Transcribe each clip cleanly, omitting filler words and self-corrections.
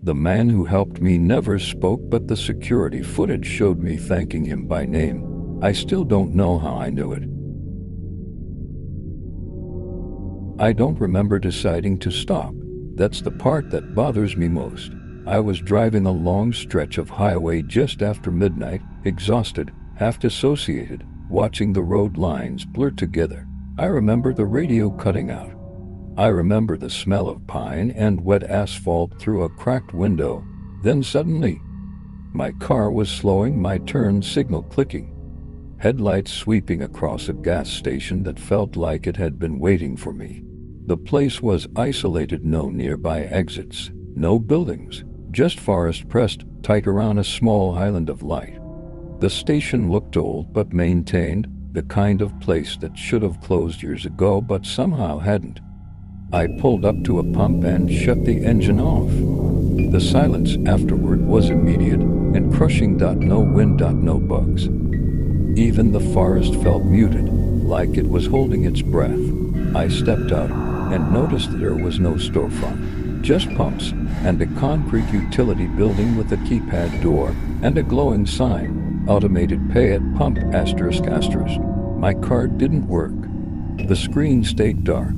The man who helped me never spoke, but the security footage showed me thanking him by name. I still don't know how I knew it. I don't remember deciding to stop. That's the part that bothers me most. I was driving a long stretch of highway just after midnight, exhausted, half dissociated, watching the road lines blur together. I remember the radio cutting out. I remember the smell of pine and wet asphalt through a cracked window. Then suddenly, my car was slowing, my turn signal clicking. Headlights sweeping across a gas station that felt like it had been waiting for me. The place was isolated, no nearby exits, no buildings, just forest pressed tight around a small island of light. The station looked old but maintained, the kind of place that should have closed years ago but somehow hadn't. I pulled up to a pump and shut the engine off. The silence afterward was immediate and crushing. No wind, no bugs. Even the forest felt muted, like it was holding its breath. I stepped out and noticed that there was no storefront, just pumps and a concrete utility building with a keypad door and a glowing sign, automated pay at pump ****. My card didn't work. The screen stayed dark,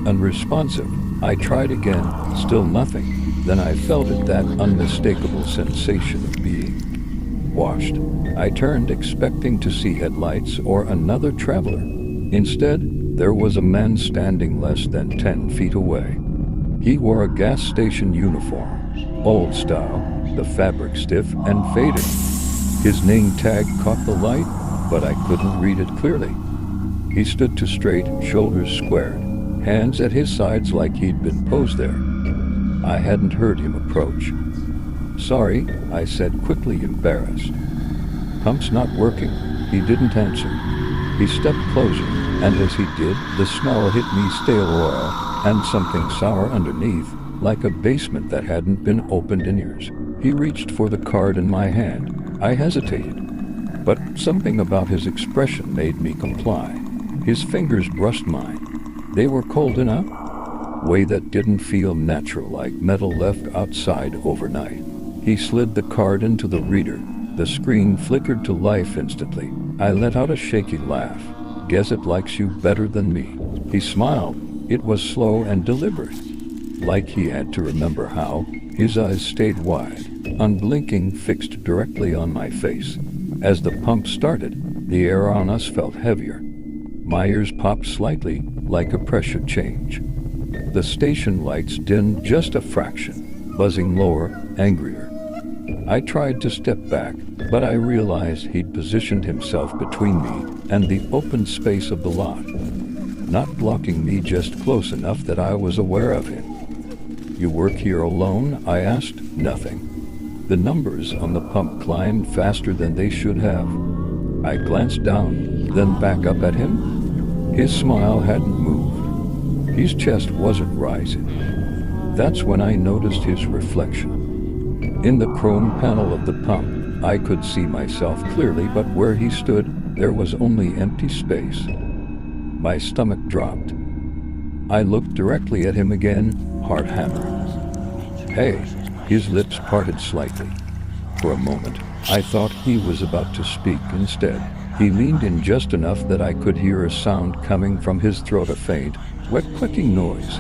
unresponsive. I tried again, still nothing. Then I felt it, that unmistakable sensation of being watched. I turned, expecting to see headlights or another traveler. Instead, there was a man standing less than 10 feet away. He wore a gas station uniform, old style, the fabric stiff and faded. His name tag caught the light, but I couldn't read it clearly. He stood too straight, shoulders squared, hands at his sides like he'd been posed there. I hadn't heard him approach. "Sorry," I said quickly, embarrassed. "Pump's not working." He didn't answer. He stepped closer, and as he did, the smell hit me, stale oil and something sour underneath, like a basement that hadn't been opened in years. He reached for the card in my hand. I hesitated, but something about his expression made me comply. His fingers brushed mine. They were cold in a way that didn't feel natural, like metal left outside overnight. He slid the card into the reader. The screen flickered to life instantly. I let out a shaky laugh. "Guess it likes you better than me." He smiled. It was slow and deliberate, like he had to remember how. His eyes stayed wide, unblinking, fixed directly on my face. As the pump started, the air on us felt heavier. My ears popped slightly, like a pressure change. The station lights dimmed just a fraction, buzzing lower, angrier. I tried to step back, but I realized he'd positioned himself between me and the open space of the lot. Not blocking me, just close enough that I was aware of him. "You work here alone?" I asked. "Nothing." The numbers on the pump climbed faster than they should have. I glanced down, then back up at him. His smile hadn't moved. His chest wasn't rising. That's when I noticed his reflection. In the chrome panel of the pump, I could see myself clearly, but where he stood, there was only empty space. My stomach dropped. I looked directly at him again, heart hammering. "Hey," his lips parted slightly. For a moment, I thought he was about to speak. Instead, he leaned in just enough that I could hear a sound coming from his throat, a faint, wet clicking noise,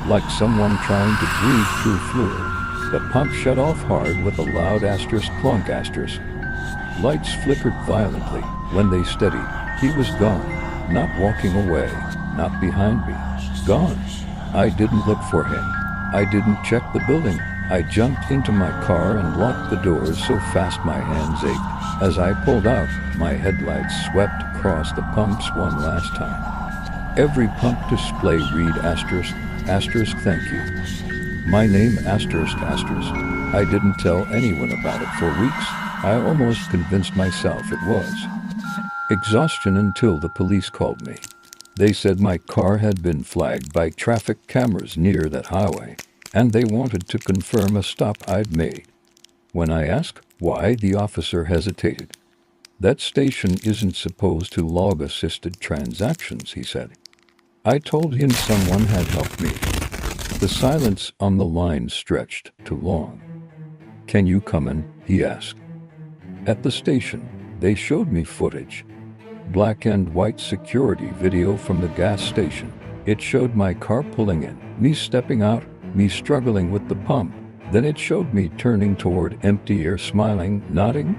like someone trying to breathe through fluid. The pump shut off hard with a loud ****clonk***. Lights flickered violently. When they steadied, he was gone. Not walking away, not behind me. Gone. I didn't look for him. I didn't check the building. I jumped into my car and locked the doors so fast my hands ached. As I pulled out, my headlights swept across the pumps one last time. Every pump display read ****, thank you. My name ****. I didn't tell anyone about it for weeks. I almost convinced myself it was exhaustion until the police called me. They said my car had been flagged by traffic cameras near that highway, and they wanted to confirm a stop I'd made. When I asked why, the officer hesitated. "That station isn't supposed to log assisted transactions," he said. I told him someone had helped me. The silence on the line stretched too long. "Can you come in?" he asked. At the station, they showed me footage. Black and white security video from the gas station. It showed my car pulling in, me stepping out, me struggling with the pump. Then it showed me turning toward empty air, smiling, nodding,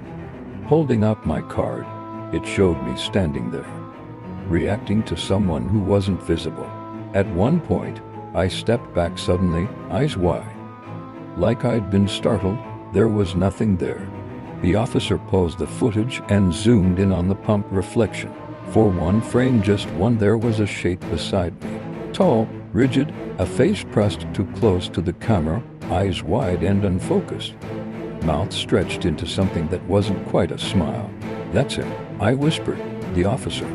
holding up my card. It showed me standing there, reacting to someone who wasn't visible. At one point, I stepped back suddenly, eyes wide. Like I'd been startled, there was nothing there. The officer paused the footage and zoomed in on the pump reflection. For one frame, just one, there was a shape beside me. Tall, rigid, a face pressed too close to the camera, eyes wide and unfocused. Mouth stretched into something that wasn't quite a smile. "That's him," I whispered. "The officer."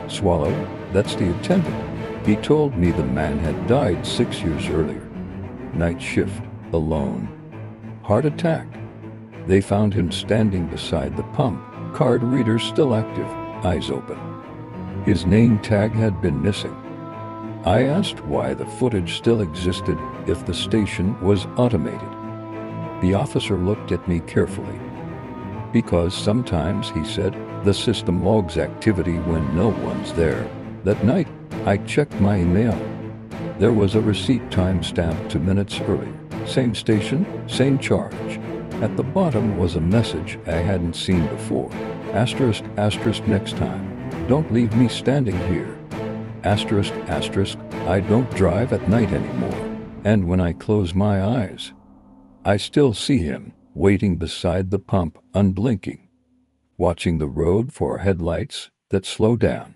Swallowed. "That's the attendant." He told me the man had died 6 years earlier. Night shift, alone. Heart attack. They found him standing beside the pump, card reader still active, eyes open. His name tag had been missing. I asked why the footage still existed if the station was automated. The officer looked at me carefully. "Because sometimes," he said, "the system logs activity when no one's there." That night, I checked my email. There was a receipt time-stamped 2 minutes earlier. Same station, same charge. At the bottom was a message I hadn't seen before. Asterisk, asterisk, next time. Don't leave me standing here. Asterisk, asterisk, I don't drive at night anymore. And when I close my eyes, I still see him, waiting beside the pump, unblinking, watching the road for headlights that slow down.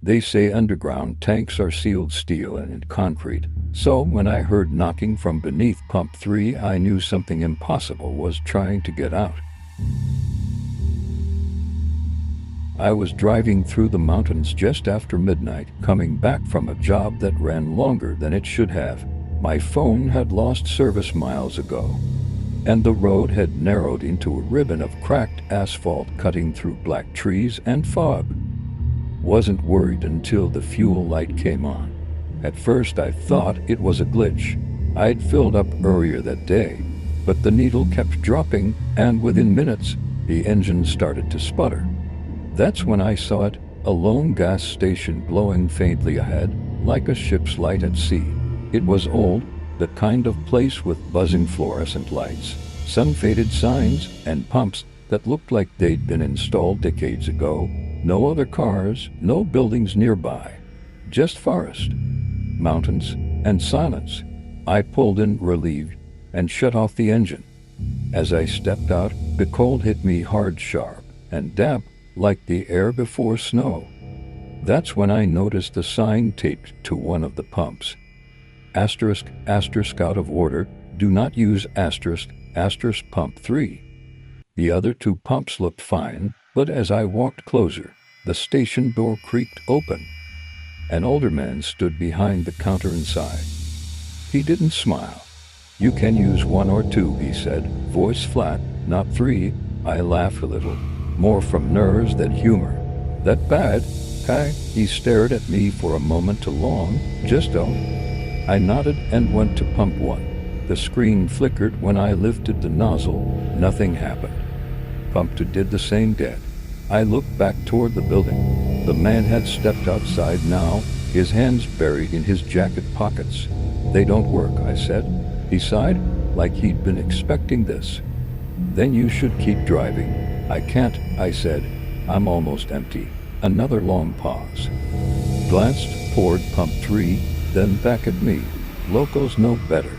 They say underground tanks are sealed steel and concrete, so when I heard knocking from beneath pump 3, I knew something impossible was trying to get out. I was driving through the mountains just after midnight, coming back from a job that ran longer than it should have. My phone had lost service miles ago, and the road had narrowed into a ribbon of cracked asphalt cutting through black trees and fog. Wasn't worried until the fuel light came on. At first I thought it was a glitch. I'd filled up earlier that day, but the needle kept dropping, and within minutes, the engine started to sputter. That's when I saw it, a lone gas station glowing faintly ahead, like a ship's light at sea. It was old, the kind of place with buzzing fluorescent lights, sun-faded signs, and pumps that looked like they'd been installed decades ago. No other cars, no buildings nearby, just forest, mountains, and silence. I pulled in, relieved, and shut off the engine. As I stepped out, the cold hit me hard, sharp, and damp, like the air before snow. That's when I noticed the sign taped to one of the pumps. Asterisk, asterisk, out of order, do not use asterisk, asterisk, pump 3. The other 2 pumps looked fine, but as I walked closer, the station door creaked open. An older man stood behind the counter inside. He didn't smile. "You can use 1 or 2, he said, voice flat, "not 3. I laughed a little, more from nerves than humor. "That bad, Kai?" He stared at me for a moment too long. "Just don't." I nodded and went to pump 1. The screen flickered when I lifted the nozzle. Nothing happened. Pump 2 did the same, dead. I looked back toward the building. The man had stepped outside now, his hands buried in his jacket pockets. "They don't work," I said. He sighed, like he'd been expecting this. "Then you should keep driving." "I can't," I said. "I'm almost empty." Another long pause. Glanced toward pump 3, then back at me. Locals know better.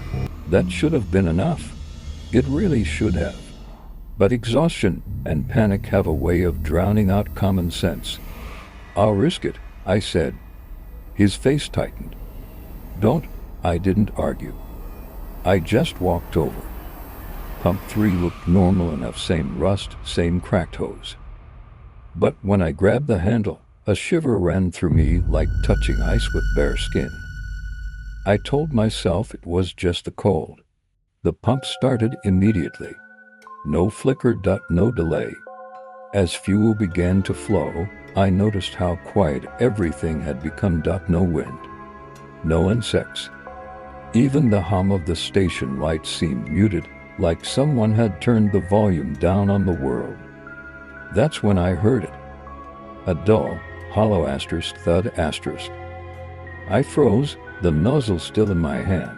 That should have been enough. It really should have. But exhaustion and panic have a way of drowning out common sense. "I'll risk it," I said. His face tightened. "Don't." I didn't argue. I just walked over. Pump 3 looked normal enough, same rust, same cracked hose. But when I grabbed the handle, a shiver ran through me like touching ice with bare skin. I told myself it was just the cold. The pump started immediately. No flicker, no delay. As fuel began to flow, I noticed how quiet everything had become. No wind, no insects. Even the hum of the station lights seemed muted, like someone had turned the volume down on the world. That's when I heard it. A dull, hollow thud. I froze, the nozzle still in my hand.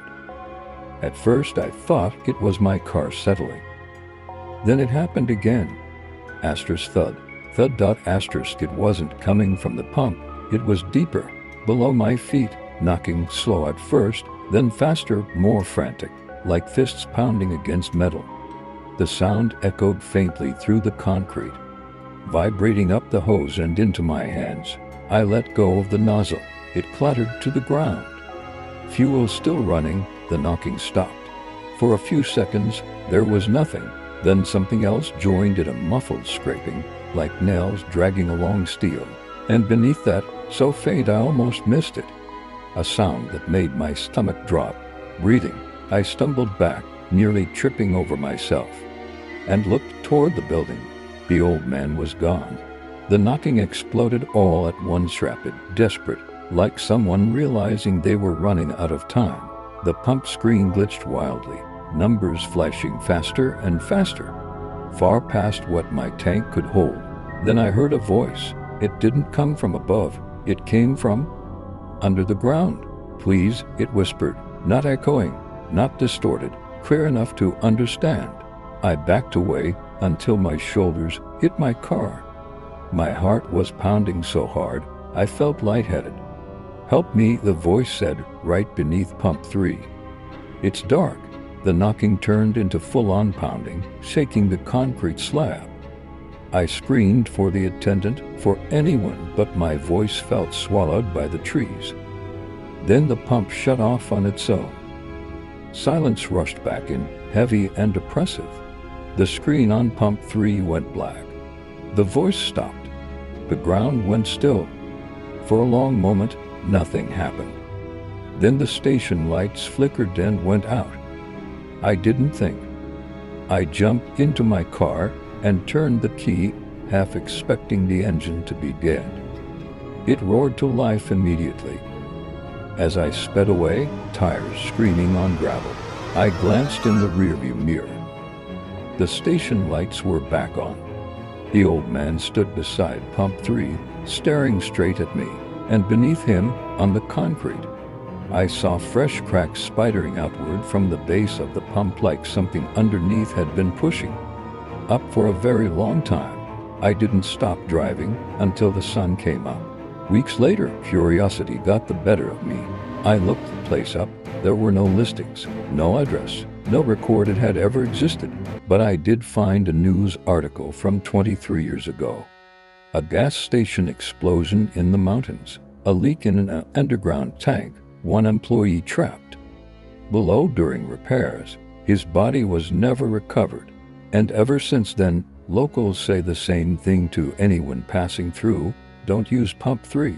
At first I thought it was my car settling. Then it happened again. Thud. It wasn't coming from the pump, it was deeper, below my feet, knocking slow at first, then faster, more frantic, like fists pounding against metal. The sound echoed faintly through the concrete, vibrating up the hose and into my hands. I let go of the nozzle. It clattered to the ground. Fuel still running, the knocking stopped. For a few seconds, there was nothing. Then something else joined in, a muffled scraping, like nails dragging along steel. And beneath that, so faint I almost missed it, a sound that made my stomach drop. Breathing, I stumbled back, nearly tripping over myself, and looked toward the building. The old man was gone. The knocking exploded all at once, rapid, desperate, like someone realizing they were running out of time. The pump screen glitched wildly, numbers flashing faster and faster, far past what my tank could hold. Then I heard a voice. It didn't come from above, it came from under the ground. Please, it whispered, not echoing, not distorted, clear enough to understand. I backed away until my shoulders hit my car. My heart was pounding so hard, I felt lightheaded. Help me, the voice said, right beneath pump 3. It's dark. The knocking turned into full-on pounding, shaking the concrete slab. I screamed for the attendant, for anyone, but my voice felt swallowed by the trees. Then the pump shut off on its own. Silence rushed back in, heavy and oppressive. The screen on pump 3 went black. The voice stopped. The ground went still. For a long moment, nothing happened. Then the station lights flickered and went out. I didn't think. I jumped into my car and turned the key, half expecting the engine to be dead. It roared to life immediately. As I sped away, tires screaming on gravel, I glanced in the rearview mirror. The station lights were back on. The old man stood beside pump 3, staring straight at me, and beneath him, on the concrete, I saw fresh cracks spidering outward from the base of the pump, like something underneath had been pushing up for a very long time. I didn't stop driving until the sun came up. Weeks later, curiosity got the better of me. I looked the place up. There were no listings, no address, no record it had ever existed. But I did find a news article from 23 years ago. A gas station explosion in the mountains, a leak in an underground tank, one employee trapped below during repairs. His body was never recovered. And ever since then, locals say the same thing to anyone passing through: don't use pump 3.